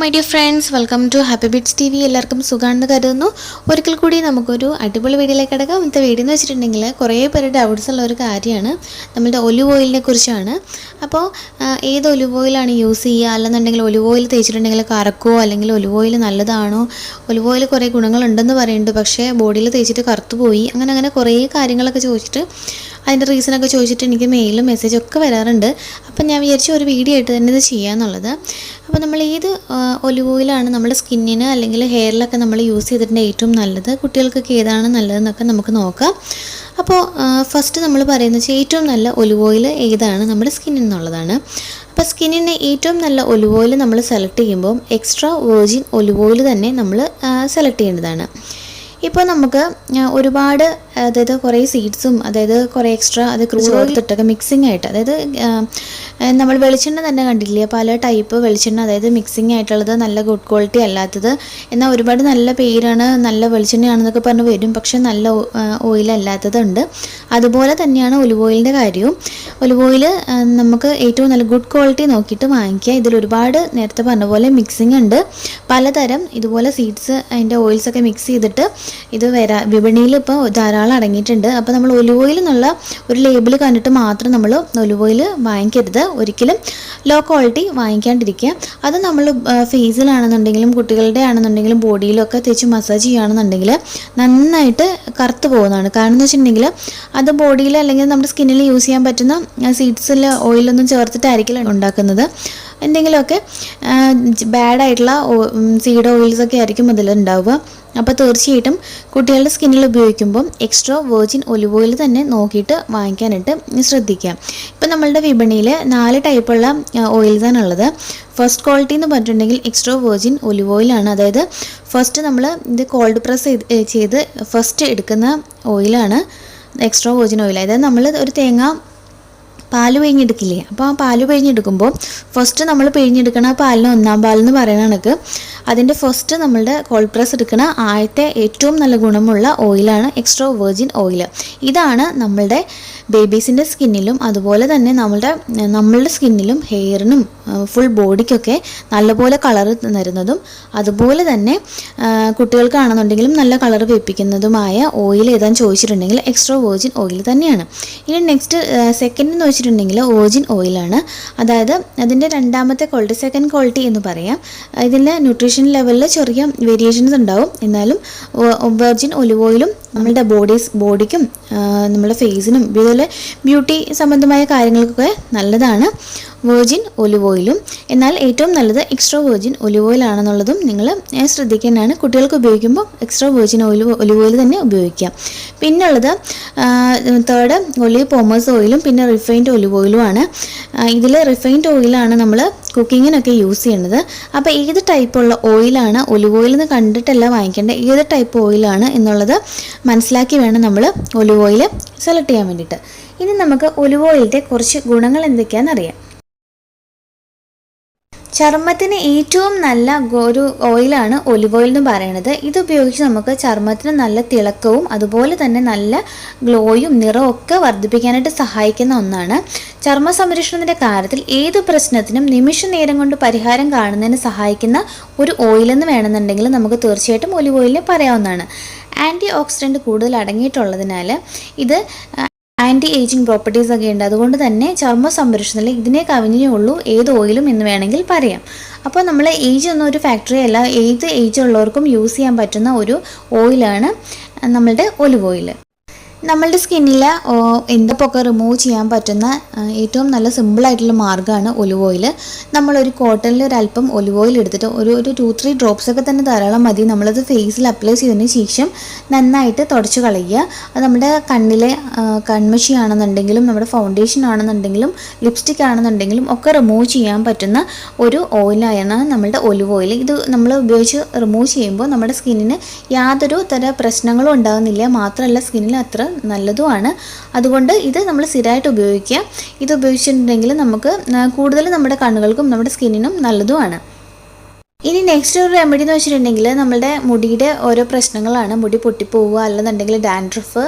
my dear friends, welcome to Happy Bits TV. എല്ലാവർക്കും സുഖാണെന്ന് കരുതുന്നു. ഒരിക്കൽ കൂടി നമുക്കൊരു അടിപൊളി വീഡിയോയിലേക്ക് കടക്കാം. ഇന്നത്തെ വീഡിയോ എന്ന് വെച്ചിട്ടുണ്ടെങ്കിൽ കുറേ പേര് ഡൗട്ട്സ് ഉള്ള ഒരു കാര്യമാണ്. നമ്മുടെ ഒലിവ് ഓയിലിനെ കുറിച്ചാണ്. അപ്പോൾ ഏത് ഒലിവ് ഓയിലാണ് യൂസ് ചെയ്യുക, അല്ലെന്നുണ്ടെങ്കിൽ ഒലിവ് ഓയിൽ തേച്ചിട്ടുണ്ടെങ്കിൽ കറക്കുമോ, അല്ലെങ്കിൽ ഒലിവ് ഓയിൽ നല്ലതാണോ, ഒലിവ് ഓയിൽ കുറേ ഗുണങ്ങളുണ്ടെന്ന് പറയുന്നുണ്ട്, പക്ഷേ ബോഡിയിൽ തേച്ചിട്ട് കറുത്തു പോയി, അങ്ങനെ കുറേ കാര്യങ്ങളൊക്കെ ചോദിച്ചിട്ട് അതിൻ്റെ റീസണൊക്കെ ചോദിച്ചിട്ട് എനിക്ക് മെയിലും മെസ്സേജൊക്കെ വരാറുണ്ട്. അപ്പം ഞാൻ വിചാരിച്ചു ഒരു വീഡിയോ ആയിട്ട് തന്നെ ഇത് ചെയ്യാമെന്നുള്ളത്. അപ്പോൾ നമ്മൾ ഏത് ഒലിവ് ഓയിലാണ് നമ്മുടെ സ്കിന്നിന് അല്ലെങ്കിൽ ഹെയറിലൊക്കെ നമ്മൾ യൂസ് ചെയ്തിട്ടുണ്ടെങ്കിൽ ഏറ്റവും നല്ലത്, കുട്ടികൾക്കൊക്കെ ഏതാണ് നല്ലതെന്നൊക്കെ നമുക്ക് നോക്കാം. അപ്പോൾ ഫസ്റ്റ് നമ്മൾ പറയുന്നത് വെച്ചാൽ ഏറ്റവും നല്ല ഒലിവ് ഓയിൽ ഏതാണ് നമ്മുടെ സ്കിന്നിന് എന്നുള്ളതാണ്. അപ്പോൾ സ്കിന്നിന് ഏറ്റവും നല്ല ഒലിവ് ഓയിൽ നമ്മൾ സെലക്ട് ചെയ്യുമ്പോൾ എക്സ്ട്രാ വെർജിൻ ഒലിവ് ഓയിൽ തന്നെ നമ്മൾ സെലക്ട് ചെയ്യേണ്ടതാണ്. ഇപ്പോൾ നമുക്ക് ഒരുപാട്, അതായത് കുറേ സീഡ്സും, അതായത് കുറേ എക്സ്ട്രാ അത് ക്രൂഡ് ഓയിൽ ഇട്ടൊക്കെ മിക്സിംഗ് ആയിട്ട്, അതായത് നമ്മൾ വെളിച്ചെണ്ണ തന്നെ കണ്ടില്ലേ, പല ടൈപ്പ് വെളിച്ചെണ്ണ, അതായത് മിക്സിംഗ് ആയിട്ടുള്ളത്, നല്ല ഗുഡ് ക്വാളിറ്റി അല്ലാത്തത്, എന്നാൽ ഒരുപാട് നല്ല പേരാണ്, നല്ല വെളിച്ചെണ്ണയാണെന്നൊക്കെ പറഞ്ഞ് വരും, പക്ഷെ നല്ല ഓയിൽ അല്ലാത്തതുണ്ട്. അതുപോലെ തന്നെയാണ് ഒലിവ് ഓയിലിൻ്റെ കാര്യവും. ഒലിവ് ഓയിൽ നമുക്ക് ഏറ്റവും നല്ല ഗുഡ് ക്വാളിറ്റി നോക്കിയിട്ട് വാങ്ങിക്കുക. ഇതിൽ ഒരുപാട് നേരത്തെ പറഞ്ഞ പോലെ മിക്സിംഗ് ഉണ്ട്, പലതരം ഇതുപോലെ സീഡ്സ് അതിൻ്റെ ഓയിൽസൊക്കെ മിക്സ് ചെയ്തിട്ട് ഇത് വിപണിയിൽ ഇപ്പോൾ ധാരാളം അടങ്ങിയിട്ടുണ്ട്. അപ്പോൾ നമ്മൾ ഒലിവ് ഓയിൽ എന്നുള്ള ഒരു ലേബിൾ കണ്ടിട്ട് മാത്രം നമ്മൾ ഒലിവ് ഓയിൽ വാങ്ങിക്കരുത്, ഒരിക്കലും ലോ ക്വാളിറ്റി വാങ്ങിക്കാണ്ടിരിക്കുക. അത് നമ്മൾ ഫേസിലാണെന്നുണ്ടെങ്കിലും കുട്ടികളുടെ ആണെന്നുണ്ടെങ്കിലും ബോഡിയിലൊക്കെ തേച്ച് മസാജ് ചെയ്യുകയാണെന്നുണ്ടെങ്കിൽ നന്നായിട്ട് കറുത്ത് പോകുന്നതാണ്. കാരണം എന്ന് വെച്ചിട്ടുണ്ടെങ്കിൽ അത് ബോഡിയിൽ അല്ലെങ്കിൽ നമ്മുടെ സ്കിന്നിൽ യൂസ് ചെയ്യാൻ പറ്റുന്ന സീഡ്സിൽ ഓയിലൊന്നും ചേർത്തിട്ടായിരിക്കില്ല ഉണ്ടാക്കുന്നത്. എന്തെങ്കിലുമൊക്കെ ബാഡായിട്ടുള്ള സീഡ് ഓയിൽസൊക്കെ ആയിരിക്കും അതിലുണ്ടാവുക. അപ്പോൾ തീർച്ചയായിട്ടും കുട്ടികളുടെ സ്കിന്നിൽ ഉപയോഗിക്കുമ്പം എക്സ്ട്രാ വെർജിൻ ഒലിവ് ഓയിൽ തന്നെ നോക്കിയിട്ട് വാങ്ങിക്കാനായിട്ട് ശ്രദ്ധിക്കാം. ഇപ്പം നമ്മളുടെ വിപണിയിൽ 4 ടൈപ്പുള്ള ഓയിൽസാണ് ഉള്ളത്. ഫസ്റ്റ് ക്വാളിറ്റി എന്ന് പറഞ്ഞിട്ടുണ്ടെങ്കിൽ എക്സ്ട്രാ വെർജിൻ ഒലിവ് ഓയിലാണ്. അതായത് ഫസ്റ്റ് നമ്മൾ ഇത് കോൾഡ് പ്രസ് ചെയ്ത് ഫസ്റ്റ് എടുക്കുന്ന ഓയിലാണ് എക്സ്ട്രാ വെർജിൻ ഓയിൽ. അതായത് നമ്മൾ ഒരു പാല് പിഴിഞ്ഞെടുക്കില്ലേ, അപ്പോൾ ആ പാല് പിഴിഞ്ഞെടുക്കുമ്പോൾ ഫസ്റ്റ് നമ്മൾ പിഴിഞ്ഞെടുക്കണ പാലിന് 1-ാം പാലെന്ന് പറയുന്ന കണക്ക് അതിൻ്റെ ഫസ്റ്റ് നമ്മളുടെ കോൾഡ് പ്രസ് എടുക്കുന്ന ആദ്യത്തെ ഏറ്റവും നല്ല ഗുണമുള്ള ഓയിലാണ് എക്സ്ട്രാ വെർജിൻ ഓയിൽ. ഇതാണ് നമ്മളുടെ ബേബീസിൻ്റെ സ്കിന്നിലും അതുപോലെ തന്നെ നമ്മളുടെ സ്കിന്നിലും ഹെയറിനും ഫുൾ ബോഡിക്കൊക്കെ നല്ലപോലെ കളർ തരുന്നതും അതുപോലെ തന്നെ കുട്ടികൾക്കാണെന്നുണ്ടെങ്കിലും നല്ല കളർ വെപ്പിക്കുന്നതുമായ ഓയിൽ ഏതാന്ന് ചോദിച്ചിട്ടുണ്ടെങ്കിൽ എക്സ്ട്രാ വെർജിൻ ഓയിൽ തന്നെയാണ്. ഇനി നെക്സ്റ്റ് സെക്കൻഡ് എന്ന് വെച്ചിട്ടുണ്ടെങ്കിൽ വെർജിൻ ഓയിലാണ്. അതായത് അതിൻ്റെ രണ്ടാമത്തെ ക്വാളിറ്റി, സെക്കൻഡ് ക്വാളിറ്റി എന്ന് പറയാം. ഇതിൻ്റെ ന്യൂട്രീഷൻ ലെവലിൽ ചെറിയ വേരിയേഷൻസ് ഉണ്ടാവും, എന്നാലും വെർജിൻ ഒലിവ് ഓയിലും നമ്മളുടെ ബോഡിക്കും നമ്മുടെ ഫേസിനും ഇതുപോലെ ബ്യൂട്ടി സംബന്ധമായ കാര്യങ്ങൾക്കൊക്കെ നല്ലതാണ് വെർജിൻ ഒലിവ് ഓയിലും. എന്നാൽ ഏറ്റവും നല്ലത് എക്സ്ട്രാ വെർജിൻ ഒലിവ് ഓയിൽ ആണെന്നുള്ളതും നിങ്ങൾ ശ്രദ്ധിക്കേണ്ടതാണ്. കുട്ടികൾക്ക് ഉപയോഗിക്കുമ്പോൾ എക്സ്ട്രാ വെർജിൻ ഒലിവ് ഓയിൽ തന്നെ ഉപയോഗിക്കാം. പിന്നുള്ളത് തേർഡ് ഒലിവ് പോമേഴ്സ് ഓയിലും പിന്നെ റിഫൈൻഡ് ഒലിവ് ഓയിലുമാണ്. ഇതിൽ റിഫൈൻഡ് ഓയിലാണ് നമ്മൾ കുക്കിങ്ങിനൊക്കെ യൂസ് ചെയ്യുന്നത്. അപ്പോൾ ഏത് ടൈപ്പുള്ള ഓയിലാണ് ഒലിവ് ഓയിൽ എന്ന് കണ്ടിട്ടല്ല വാങ്ങിക്കേണ്ടത്, ഏത് ടൈപ്പ് ഓയിലാണ് എന്നുള്ളത് മനസ്സിലാക്കി വേണം നമ്മൾ ഒലിവ് ഓയിൽ സെലക്ട് ചെയ്യാൻ വേണ്ടിയിട്ട്. ഇനി നമുക്ക് ഒലിവ് ഓയിലിൻ്റെ കുറച്ച് ഗുണങ്ങൾ എന്തൊക്കെയാണെന്ന് അറിയാം. ചർമ്മത്തിന് ഏറ്റവും നല്ല ഒരു ഓയിലാണ് ഒലിവ് ഓയിൽ എന്ന് പറയുന്നത്. ഇതുപയോഗിച്ച് നമുക്ക് ചർമ്മത്തിന് നല്ല തിളക്കവും അതുപോലെ തന്നെ നല്ല ഗ്ലോയും നിറവും ഒക്കെ വർദ്ധിപ്പിക്കാനായിട്ട് സഹായിക്കുന്ന ഒന്നാണ്. ചർമ്മ സംരക്ഷണത്തിൻ്റെ കാര്യത്തിൽ ഏത് പ്രശ്നത്തിനും നിമിഷ നേരം കൊണ്ട് പരിഹാരം കാണുന്നതിന് സഹായിക്കുന്ന ഒരു ഓയിലെന്ന് വേണമെന്നുണ്ടെങ്കിൽ നമുക്ക് തീർച്ചയായിട്ടും ഒലിവ് ഓയിലിനെ പറയാവുന്നതാണ്. ആൻറ്റി ഓക്സിഡൻറ്റ് കൂടുതൽ അടങ്ങിയിട്ടുള്ളതിനാൽ ഇത് ആൻറ്റി ഏജിങ് പ്രോപ്പർട്ടീസ് ഒക്കെ ഉണ്ട്. അതുകൊണ്ട് തന്നെ ചർമ്മ സംരക്ഷണത്തിൽ ഇതിനെ കവിഞ്ഞേ ഉള്ളൂ ഏത് ഓയിലും എന്ന് വേണമെങ്കിൽ പറയാം. അപ്പോൾ നമ്മൾ ഏജ് ഒന്നും ഒരു ഫാക്ടറി അല്ല, ഏത് ഏജ് ഉള്ളവർക്കും യൂസ് ചെയ്യാൻ പറ്റുന്ന ഒരു ഓയിലാണ് നമ്മളുടെ ഒലിവ് ഓയിൽ. നമ്മളുടെ സ്കിന്നിൽ എന്തൊക്കെ റിമൂവ് ചെയ്യാൻ പറ്റുന്ന ഏറ്റവും നല്ല സിമ്പിളായിട്ടുള്ള മാർഗ്ഗമാണ് ഒലിവ് ഓയിൽ. നമ്മളൊരു കോട്ടണിൽ ഒരല്പം ഒലിവ് ഓയിൽ എടുത്തിട്ട് ഒരു 2-3 ഡ്രോപ്സ് ഒക്കെ തന്നെ ധാരാളം മതി. നമ്മളത് ഫേസിൽ അപ്ലൈ ചെയ്തതിന് ശേഷം നന്നായിട്ട് തുടച്ച് കളയുക. അത് നമ്മുടെ കണ്ണിലെ കൺമഷി ആണെന്നുണ്ടെങ്കിലും നമ്മുടെ ഫൗണ്ടേഷൻ ആണെന്നുണ്ടെങ്കിലും ലിപ്സ്റ്റിക് ആണെന്നുണ്ടെങ്കിലും ഒക്കെ റിമൂവ് ചെയ്യാൻ പറ്റുന്ന ഒരു ഓയിലാണ് നമ്മളുടെ ഒലിവ് ഓയിൽ. ഇത് നമ്മൾ ഉപയോഗിച്ച് റിമൂവ് ചെയ്യുമ്പോൾ നമ്മുടെ സ്കിന്നിന് യാതൊരു തര പ്രശ്നങ്ങളും ഉണ്ടാകുന്നില്ല, മാത്രമല്ല സ്കിന്നിൽ അത്ര നല്ലതുമാണ്. അതുകൊണ്ട് ഇത് നമ്മൾ സ്ഥിരമായിട്ട് ഉപയോഗിക്കുക. ഇത് ഉപയോഗിച്ചിട്ടുണ്ടെങ്കിൽ നമുക്ക് കൂടുതൽ നമ്മുടെ കണ്ണുകൾക്കും നമ്മുടെ സ്കിന്നിനും നല്ലതുമാണ്. ഇനി നെക്സ്റ്റ് ഒരു റെമഡി എന്ന് വെച്ചിട്ടുണ്ടെങ്കിൽ നമ്മുടെ മുടിയുടെ ഓരോ പ്രശ്നങ്ങളാണ്. മുടി പൊട്ടിപ്പോവുക, അല്ലെന്നുണ്ടെങ്കിൽ ഡാൻഡ്രഫ്,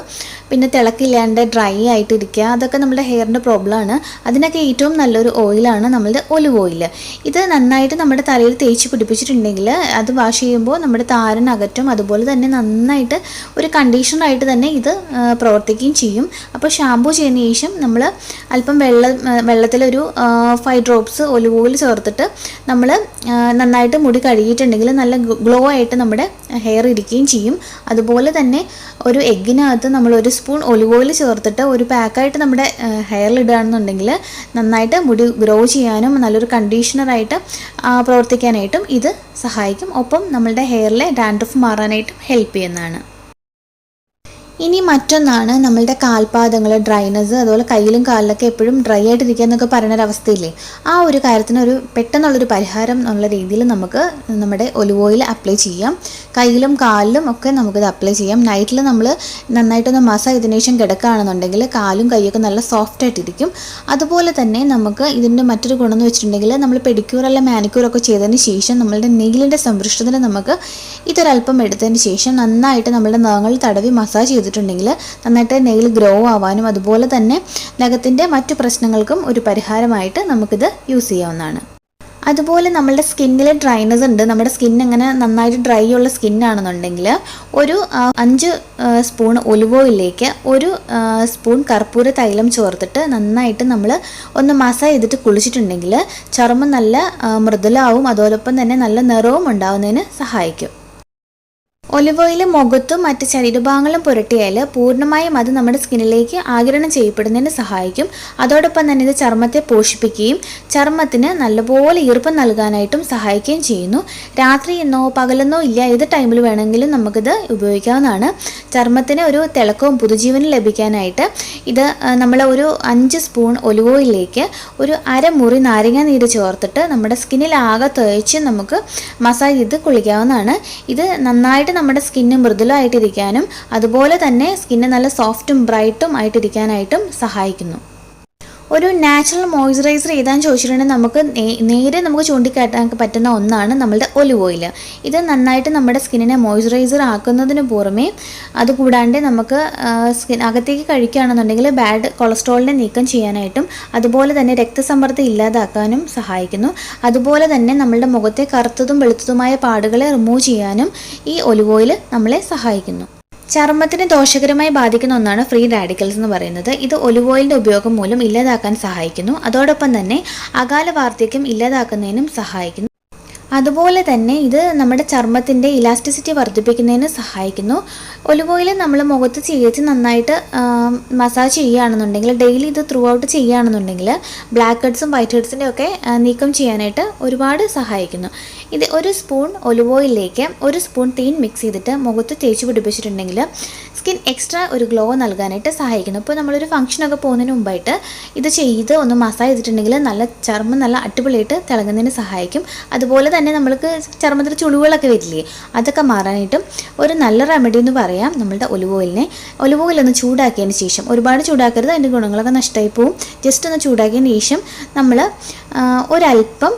പിന്നെ തിളക്കില്ലാണ്ട് ഡ്രൈ ആയിട്ട് ഇരിക്കുക, അതൊക്കെ നമ്മുടെ ഹെയറിൻ്റെ പ്രോബ്ലമാണ്. അതിനൊക്കെ ഏറ്റവും നല്ലൊരു ഓയിലാണ് നമ്മളുടെ ഒലിവ് ഓയിൽ. ഇത് നന്നായിട്ട് നമ്മുടെ തലയിൽ തേച്ച് പിടിപ്പിച്ചിട്ടുണ്ടെങ്കിൽ അത് വാഷ് ചെയ്യുമ്പോൾ നമ്മുടെ താരൻ അകറ്റും. അതുപോലെ തന്നെ നന്നായിട്ട് ഒരു കണ്ടീഷണറായിട്ട് തന്നെ ഇത് പ്രവർത്തിക്കുകയും ചെയ്യും. അപ്പോൾ ഷാമ്പൂ ചെയ്യുന്ന ശേഷം നമ്മൾ അല്പം വെള്ളത്തിലൊരു 5 ഡ്രോപ്സ് ഒലിവ് ഓയിൽ ചേർത്തിട്ട് നമ്മൾ നന്നായിട്ട് മുടി കഴുകിയിട്ടുണ്ടെങ്കിൽ നല്ല ഗ്ലോ ആയിട്ട് നമ്മുടെ ഹെയർ ഇരിക്കുകയും ചെയ്യും. അതുപോലെ തന്നെ ഒരു എഗ്ഗിനകത്ത് നമ്മൾ 1 സ്പൂൺ ഒലിവ് ഓയിൽ ചേർത്തിട്ട് ഒരു പാക്കായിട്ട് നമ്മുടെ ഹെയറിൽ ഇടുകയാണെന്നുണ്ടെങ്കിൽ നന്നായിട്ട് മുടി ഗ്രോ ചെയ്യാനും നല്ലൊരു കണ്ടീഷണറായിട്ട് പ്രവർത്തിക്കാനായിട്ടും ഇത് സഹായിക്കും. ഒപ്പം നമ്മളുടെ ഹെയറിലെ ഡാൻഡ്രഫ് മാറാനായിട്ടും ഹെൽപ്പ് ചെയ്യുന്നതാണ്. ഇനി മറ്റൊന്നാണ് നമ്മളുടെ കാൽപാദങ്ങൾ, ഡ്രൈനസ്, അതുപോലെ കയ്യിലും കാലിലൊക്കെ എപ്പോഴും ഡ്രൈ ആയിട്ടിരിക്കുക എന്നൊക്കെ പറയുന്നൊരവസ്ഥയില്ലേ, ആ ഒരു കാര്യത്തിന് പെട്ടെന്നുള്ളൊരു പരിഹാരം എന്നുള്ള രീതിയിൽ നമുക്ക് നമ്മുടെ ഒലിവ് ഓയിൽ അപ്ലൈ ചെയ്യാം. കയ്യിലും കാലിലും ഒക്കെ നമുക്കിത് അപ്ലൈ ചെയ്യാം. നൈറ്റിൽ നമ്മൾ നന്നായിട്ടൊന്ന് മസാജ് ചെയ്തതിനു ശേഷം കിടക്കുകയാണെന്നുണ്ടെങ്കിൽ കാലും കൈയൊക്കെ നല്ല സോഫ്റ്റ് ആയിട്ടിരിക്കും. അതുപോലെ തന്നെ നമുക്ക് ഇതിൻ്റെ മറ്റൊരു ഗുണം എന്ന് വെച്ചിട്ടുണ്ടെങ്കിൽ നമ്മൾ പെഡിക്യൂർ അല്ല മാനിക്യൂറൊക്കെ ചെയ്തതിന് ശേഷം നമ്മളുടെ നെയിലിൻ്റെ സംരക്ഷണത്തിന് നമുക്ക് ഇതൊരല്പം എടുത്തതിന് ശേഷം നന്നായിട്ട് നമ്മളുടെ നഖങ്ങൾ തടവി മസാജ് ചെയ്തിട്ടുണ്ടെങ്കിൽ നന്നായിട്ട് നെയിൽ ഗ്രോ ആവാനും അതുപോലെ തന്നെ നഖത്തിൻ്റെ മറ്റു പ്രശ്നങ്ങൾക്കും ഒരു പരിഹാരമായിട്ട് നമുക്കിത് യൂസ് ചെയ്യാവുന്നതാണ്. അതുപോലെ നമ്മളുടെ സ്കിന്നിൽ ഡ്രൈനസ് ഉണ്ട്, നമ്മുടെ സ്കിൻ അങ്ങനെ നന്നായിട്ട് ഡ്രൈ ഉള്ള സ്കിന്നാണെന്നുണ്ടെങ്കിൽ ഒരു 5 സ്പൂൺ ഒലിവ് ഓയിലിലേക്ക് 1 സ്പൂൺ കർപ്പൂര തൈലം ചേർത്തിട്ട് നന്നായിട്ട് നമ്മൾ ഒന്ന് മസാജ് ചെയ്തിട്ട് കുളിച്ചിട്ടുണ്ടെങ്കിൽ ചർമ്മം നല്ല മൃദുലാവും, അതോടൊപ്പം തന്നെ നല്ല നിറവും ഉണ്ടാവുന്നതിന് സഹായിക്കും. ഒലിവ് ഓയിൽ മുഖത്തും മറ്റ് ശരീരഭാഗങ്ങളും പുരട്ടിയാൽ പൂർണ്ണമായും അത് നമ്മുടെ സ്കിന്നിലേക്ക് ആഗിരണം ചെയ്യപ്പെടുന്നതിന് സഹായിക്കും. അതോടൊപ്പം തന്നെ ഇത് ചർമ്മത്തെ പോഷിപ്പിക്കുകയും ചർമ്മത്തിന് നല്ലപോലെ ഈർപ്പം നൽകാനായിട്ടും സഹായിക്കുകയും ചെയ്യുന്നു. രാത്രി എന്നോ പകലെന്നോ ഇല്ല, ഏത് ടൈമിൽ വേണമെങ്കിലും നമുക്കിത് ഉപയോഗിക്കാവുന്നതാണ്. ചർമ്മത്തിന് ഒരു തിളക്കവും പുതുജീവനും ലഭിക്കാനായിട്ട് ഇത് നമ്മൾ ഒരു 5 സ്പൂൺ ഒലിവ് ഓയിലിലേക്ക് ഒരു അരമുറി നാരങ്ങ നീര് ചേർത്തിട്ട് നമ്മുടെ സ്കിന്നിലാകെ തേച്ച് നമുക്ക് മസാജ് ചെയ്ത് കുളിക്കാവുന്നതാണ്. ഇത് നന്നായിട്ട് നമ്മുടെ സ്കിന്ന് മൃദുലമായിട്ടിരിക്കാനും അതുപോലെ തന്നെ സ്കിന്ന് നല്ല സോഫ്റ്റും ബ്രൈറ്റും ആയിട്ടിരിക്കാനായിട്ടും സഹായിക്കുന്നു. ഒരു നാച്ചുറൽ മോയ്സ്ചറൈസർ ഏതാണെന്ന് ചോദിച്ചിട്ടുണ്ടെങ്കിൽ നമുക്ക് നേരെ നമുക്ക് ചൂണ്ടിക്കാട്ടാൻ പറ്റുന്ന ഒന്നാണ് നമ്മളുടെ ഒലിവ് ഓയിൽ. ഇത് നന്നായിട്ട് നമ്മുടെ സ്കിന്നിനെ മോയ്സ്ചറൈസർ ആക്കുന്നതിന് പുറമേ അതുകൂടാണ്ട് നമുക്ക് അകത്തേക്ക് കഴിക്കുകയാണെന്നുണ്ടെങ്കിൽ ബാഡ് കൊളസ്ട്രോളിനെ നീക്കം ചെയ്യാനായിട്ടും അതുപോലെ തന്നെ രക്തസമ്മർദ്ദം ഇല്ലാതാക്കാനും സഹായിക്കുന്നു. അതുപോലെ തന്നെ നമ്മളുടെ മുഖത്തെ കറുത്തതും വെളുത്തതുമായ പാടുകളെ റിമൂവ് ചെയ്യാനും ഈ ഒലിവ് ഓയിൽ നമ്മളെ സഹായിക്കുന്നു. ചർമ്മത്തിന് ദോഷകരമായി ബാധിക്കുന്ന ഒന്നാണ് ഫ്രീ റാഡിക്കൽസ് എന്ന് പറയുന്നത്. ഇത് ഒലിവ് ഓയിലിൻ്റെ ഉപയോഗം മൂലം ഇല്ലാതാക്കാൻ സഹായിക്കുന്നു. അതോടൊപ്പം തന്നെ അകാല വാർദ്ധക്യം ഇല്ലാതാക്കുന്നതിനും സഹായിക്കുന്നു. അതുപോലെ തന്നെ ഇത് നമ്മുടെ ചർമ്മത്തിൻ്റെ ഇലാസ്റ്റിസിറ്റി വർദ്ധിപ്പിക്കുന്നതിന് സഹായിക്കുന്നു. ഒലിവ് ഓയിൽ നമ്മൾ മുഖത്ത് ചേർത്ത് നന്നായിട്ട് മസാജ് ചെയ്യുകയാണെന്നുണ്ടെങ്കിൽ ഡെയിലി ഇത് ത്രൂ ഔട്ട് ചെയ്യുകയാണെന്നുണ്ടെങ്കിൽ ബ്ലാക്ക് ഹെഡ്സും വൈറ്റ് ഹെഡ്സിൻ്റെ ഒക്കെ നീക്കം ചെയ്യാനായിട്ട് ഒരുപാട് സഹായിക്കുന്നു. ഇത് 1 സ്പൂൺ ഒലിവ് ഓയിലിലേക്ക് 1 സ്പൂൺ തേൻ മിക്സ് ചെയ്തിട്ട് മുഖത്ത് തേച്ച് പിടിപ്പിച്ചിട്ടുണ്ടെങ്കിൽ സ്കിൻ എക്സ്ട്രാ ഒരു ഗ്ലോ നൽകാനായിട്ട് സഹായിക്കുന്നു. ഇപ്പോൾ നമ്മളൊരു ഫംഗ്ഷനൊക്കെ പോകുന്നതിന് മുമ്പായിട്ട് ഇത് ചെയ്ത് ഒന്ന് മസാജ് ചെയ്തിട്ടുണ്ടെങ്കിൽ നല്ല ചർമ്മം നല്ല അടിപൊളിയായിട്ട് തിളങ്ങുന്നതിന് സഹായിക്കും. അതുപോലെ തന്നെ നമ്മൾക്ക് ചർമ്മത്തിൽ ചുളിവുകളൊക്കെ വരില്ലേ, അതൊക്കെ മാറാനായിട്ടും ഒരു നല്ല റെമഡി എന്ന് പറയാം നമ്മളുടെ ഒലിവ് ഓയിലിനെ. ഒലിവ് ഓയിൽ ഒന്ന് ചൂടാക്കിയതിന് ശേഷം, ഒരുപാട് ചൂടാക്കരുത്, അതിൻ്റെ ഗുണങ്ങളൊക്കെ നഷ്ടമായി പോവും. ജസ്റ്റ് ഒന്ന് ചൂടാക്കിയതിന് ശേഷം നമ്മൾ ഒരല്പം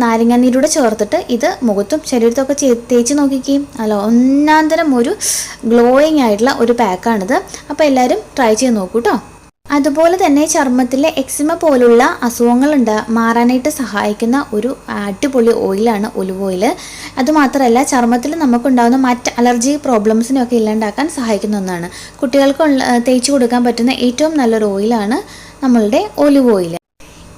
നാരങ്ങാനീരൂടെ ചേർത്തിട്ട് ഇത് മുഖത്തും ശരീരത്തൊക്കെ തേച്ച് നോക്കിക്കുകയും അല്ല ഒന്നാന്തരം ഒരു ഗ്ലോയിങ് ആയിട്ടുള്ള ഒരു പാക്കാണിത്. അപ്പോൾ എല്ലാവരും ട്രൈ ചെയ്ത് നോക്കൂ കേട്ടോ. അതുപോലെ തന്നെ ചർമ്മത്തിലെ എക്സിമ പോലുള്ള അസുഖങ്ങൾ മാറാനായിട്ട് സഹായിക്കുന്ന ഒരു അടിപൊളി ഓയിലാണ് ഒലിവ് ഓയിൽ. അതുമാത്രമല്ല ചർമ്മത്തിൽ നമുക്കുണ്ടാകുന്ന മറ്റ് അലർജി പ്രോബ്ലംസിനൊക്കെ ഇല്ലാണ്ടാക്കാൻ സഹായിക്കുന്ന ഒന്നാണ്. കുട്ടികൾക്ക് തേച്ച് കൊടുക്കാൻ പറ്റുന്ന ഏറ്റവും നല്ലൊരു ഓയിലാണ് നമ്മളുടെ ഒലിവ് ഓയിൽ.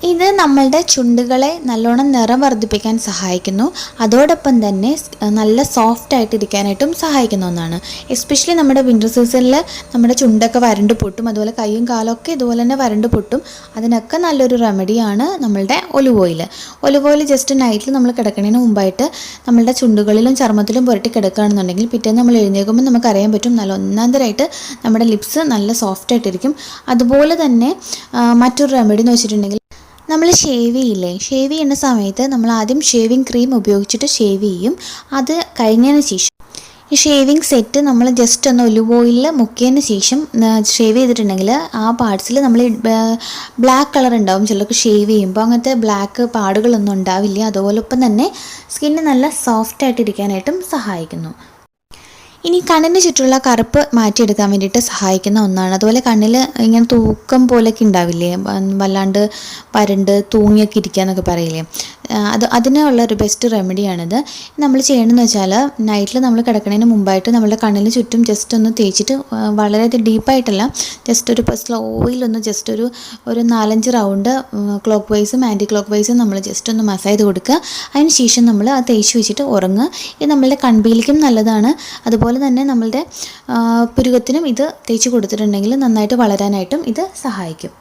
ഇത് നമ്മളുടെ ചുണ്ടുകളെ നല്ലോണം നിറം വർദ്ധിപ്പിക്കാൻ സഹായിക്കുന്നു. അതോടൊപ്പം തന്നെ നല്ല സോഫ്റ്റ് ആയിട്ടിരിക്കാനായിട്ടും സഹായിക്കുന്ന ഒന്നാണ്. എസ്പെഷ്യലി നമ്മുടെ വിൻ്റർ സീസണിൽ നമ്മുടെ ചുണ്ടൊക്കെ വരണ്ട് പൊട്ടും, അതുപോലെ കൈയും കാലൊക്കെ ഇതുപോലെ തന്നെ വരണ്ട് പൊട്ടും. അതിനൊക്കെ നല്ലൊരു റെമഡിയാണ് നമ്മളുടെ olive oil. Olive oil just നൈറ്റിൽ നമ്മൾ കിടക്കുന്നതിന് മുമ്പായിട്ട് നമ്മളുടെ ചുണ്ടുകളിലും ചർമ്മത്തിലും പുരട്ടി കിടക്കുകയാണെന്നുണ്ടെങ്കിൽ പിറ്റേന്ന് നമ്മൾ എഴുന്നേൽക്കുമ്പോൾ നമുക്കറിയാൻ പറ്റും നല്ല ഒന്നാന്തരമായിട്ട് നമ്മുടെ ലിപ്സ് നല്ല സോഫ്റ്റ് ആയിട്ടിരിക്കും. അതുപോലെ തന്നെ മറ്റൊരു റെമഡി എന്ന് വെച്ചിട്ടുണ്ടെങ്കിൽ നമ്മൾ ഷേവ് ചെയ്യുന്ന സമയത്ത് നമ്മൾ ആദ്യം ഷേവിങ് ക്രീം ഉപയോഗിച്ചിട്ട് ഷേവ് ചെയ്യും. അത് കഴിഞ്ഞതിന് ശേഷം ഈ ഷേവിങ് സെറ്റ് നമ്മൾ ജസ്റ്റ് ഒന്ന് ഒലിവ് ഓയിലിൽ മുക്കിയതിന് ശേഷം ഷേവ് ചെയ്തിട്ടുണ്ടെങ്കിൽ ആ പാർട്സിൽ നമ്മൾ ബ്ലാക്ക് കളർ ഉണ്ടാവും ചിലർക്ക് ഷേവ് ചെയ്യുമ്പോൾ. അങ്ങനത്തെ ബ്ലാക്ക് പാടുകളൊന്നും ഉണ്ടാവില്ല. അതോടൊപ്പം തന്നെ സ്കിന്ന് നല്ല സോഫ്റ്റ് ആയിട്ടിരിക്കാനായിട്ടും സഹായിക്കുന്നു. ഇനി കണ്ണിന് ചുറ്റുള്ള കറുപ്പ് മാറ്റിയെടുക്കാൻ വേണ്ടിയിട്ട് സഹായിക്കുന്ന ഒന്നാണ്. അതുപോലെ കണ്ണിൽ ഇങ്ങനെ തൂക്കം പോലെയൊക്കെ ഉണ്ടാവില്ലേ, വല്ലാണ്ട് പരണ്ട് തൂങ്ങിയൊക്കെ ഇരിക്കുക എന്നൊക്കെ പറയില്ലേ, അതിനുള്ള ഒരു ബെസ്റ്റ് റെമഡിയാണിത്. നമ്മൾ ചെയ്യണമെന്ന് വെച്ചാൽ നൈറ്റിൽ നമ്മൾ കിടക്കുന്നതിന് മുമ്പായിട്ട് നമ്മുടെ കണ്ണിന് ചുറ്റും ജസ്റ്റ് ഒന്ന് തേച്ചിട്ട്, വളരെ ഡീപ്പായിട്ടല്ല, ജസ്റ്റ് ഒരു സ്ലോയിലൊന്ന് ജസ്റ്റ് ഒരു 4-5 റൗണ്ട് ക്ലോക്ക് വൈസും ആൻറ്റി ക്ലോക്ക് വൈസും നമ്മൾ ജസ്റ്റ് ഒന്ന് മസാജ് ചെയ്ത് കൊടുക്കുക. അതിന് ശേഷം നമ്മൾ അത് തേച്ച് വെച്ചിട്ട് ഉറങ്ങുക. ഇത് നമ്മളുടെ കൺപീലിക്കും നല്ലതാണ്. അതുപോലെ തന്നെ നമ്മളുടെ പുരുകത്തിനും ഇത് തേച്ച് കൊടുത്തിട്ടുണ്ടെങ്കിൽ നന്നായിട്ട് വളരാനായിട്ടും ഇത് സഹായിക്കും.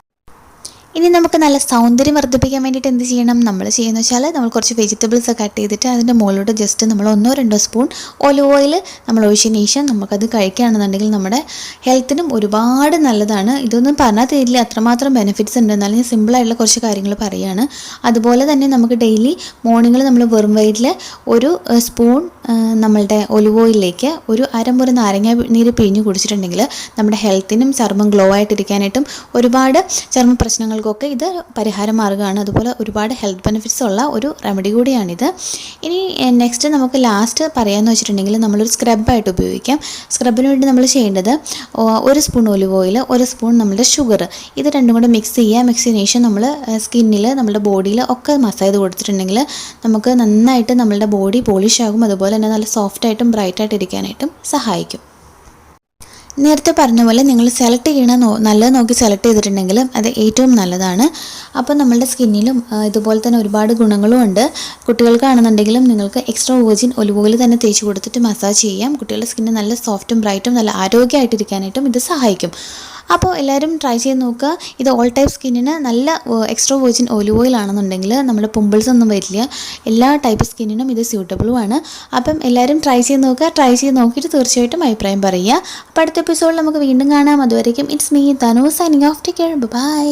ഇനി നമുക്ക് നല്ല സൗന്ദര്യം വർദ്ധിപ്പിക്കാൻ വേണ്ടിയിട്ട് എന്ത് ചെയ്യണം? നമ്മൾ ചെയ്യുന്നത് വെച്ചാൽ നമ്മൾ കുറച്ച് വെജിറ്റബിൾസ് കട്ട് ചെയ്തിട്ട് അതിൻ്റെ മുകളിലോട്ട് ജസ്റ്റ് നമ്മൾ 1-2 സ്പൂൺ ഒലിവ് ഓയിൽ നമ്മൾ ഒഴിച്ചതിന് ശേഷം നമുക്കത് കഴിക്കുകയാണെന്നുണ്ടെങ്കിൽ നമ്മുടെ ഹെൽത്തിനും ഒരുപാട് നല്ലതാണ്. ഇതൊന്നും പറഞ്ഞാൽ തരില്ല, അത്രമാത്രം ബെനിഫിറ്റ്സ് ഉണ്ട്. എന്നാലും ഞാൻ സിമ്പിളായിട്ടുള്ള കുറച്ച് കാര്യങ്ങൾ പറയുകയാണ്. അതുപോലെ തന്നെ നമുക്ക് ഡെയിലി മോർണിംഗിൽ നമ്മൾ വെറും വയറ്റിൽ 1 സ്പൂൺ നമ്മളുടെ ഒലിവ് ഓയിലിലേക്ക് ഒരു അരമുറി നാരങ്ങ നീര് പിഴിഞ്ഞ് കുടിച്ചിട്ടുണ്ടെങ്കിൽ നമ്മുടെ ഹെൽത്തിനും ചർമ്മം ഗ്ലോ ആയിട്ടിരിക്കാനായിട്ടും ഒരുപാട് ചർമ്മ പ്രശ്നങ്ങൾക്കൊക്കെ ഇത് പരിഹാര മാർഗ്ഗമാണ്. അതുപോലെ ഒരുപാട് ഹെൽത്ത് ബെനിഫിറ്റ്സ് ഉള്ള ഒരു റെമഡി കൂടിയാണിത്. ഇനി നെക്സ്റ്റ് നമുക്ക് ലാസ്റ്റ് പറയാമെന്ന് വെച്ചിട്ടുണ്ടെങ്കിൽ നമ്മളൊരു സ്ക്രബായിട്ട് ഉപയോഗിക്കാം. സ്ക്രബിന് വേണ്ടി നമ്മൾ ചെയ്യേണ്ടത് 1 സ്പൂൺ ഒലിവ് ഓയിൽ, 1 സ്പൂൺ നമ്മുടെ ഷുഗർ, ഇത് രണ്ടും കൂടെ മിക്സ് ചെയ്യുക. മിക്സ് ചെയ്തതിന് ശേഷം നമ്മൾ സ്കിന്നിൽ, നമ്മുടെ ബോഡിയിൽ ഒക്കെ മസാജ് ചെയ്ത് കൊടുത്തിട്ടുണ്ടെങ്കിൽ നമുക്ക് നന്നായിട്ട് നമ്മളുടെ ബോഡി പോളിഷ് ആകും. അതുപോലെ തന്നെ നല്ല സോഫ്റ്റായിട്ടും ബ്രൈറ്റായിട്ട് ഇരിക്കാനായിട്ടും സഹായിക്കും. നേരത്തെ പറഞ്ഞ പോലെ നിങ്ങൾ സെലക്ട് ചെയ്യണ നല്ലത് നോക്കി സെലക്ട് ചെയ്തിട്ടുണ്ടെങ്കിൽ അത് ഏറ്റവും നല്ലതാണ്. അപ്പോൾ നമ്മളുടെ സ്കിന്നിലും ഇതുപോലെ തന്നെ ഒരുപാട് ഗുണങ്ങളും ഉണ്ട്. കുട്ടികൾക്കാണെന്നുണ്ടെങ്കിലും നിങ്ങൾക്ക് എക്സ്ട്രാ വെർജിൻ ഒലിവ് ഓയിൽ തന്നെ തേച്ച് കൊടുത്തിട്ട് മസാജ് ചെയ്യാം. കുട്ടികളുടെ സ്കിന്ന് നല്ല സോഫ്റ്റും ബ്രൈറ്റും നല്ല ആരോഗ്യമായിട്ടിരിക്കാനായിട്ടും ഇത് സഹായിക്കും. അപ്പോൾ എല്ലാവരും ട്രൈ ചെയ്ത് നോക്കുക. ഇത് ഓൾ ടൈപ്പ് സ്കിന്നിന് നല്ല എക്സ്ട്രാ വെർജിൻ ഒലിവ് ഓയിൽ ആണെന്നുണ്ടെങ്കിൽ നമ്മുടെ പിമ്പിൾസ് ഒന്നും വരില്ല. എല്ലാ ടൈപ്പ് സ്കിന്നിനും ഇത് സ്യൂട്ടബിളുമാണ്. അപ്പം എല്ലാവരും ട്രൈ ചെയ്ത് നോക്കുക. ട്രൈ ചെയ്ത് നോക്കിയിട്ട് തീർച്ചയായിട്ടും അഭിപ്രായം പറയുക. അപ്പോൾ അടുത്ത എപ്പിസോഡിൽ നമുക്ക് വീണ്ടും കാണാം. അതുവരേക്കും it's me Tanu signing off. Take care. By.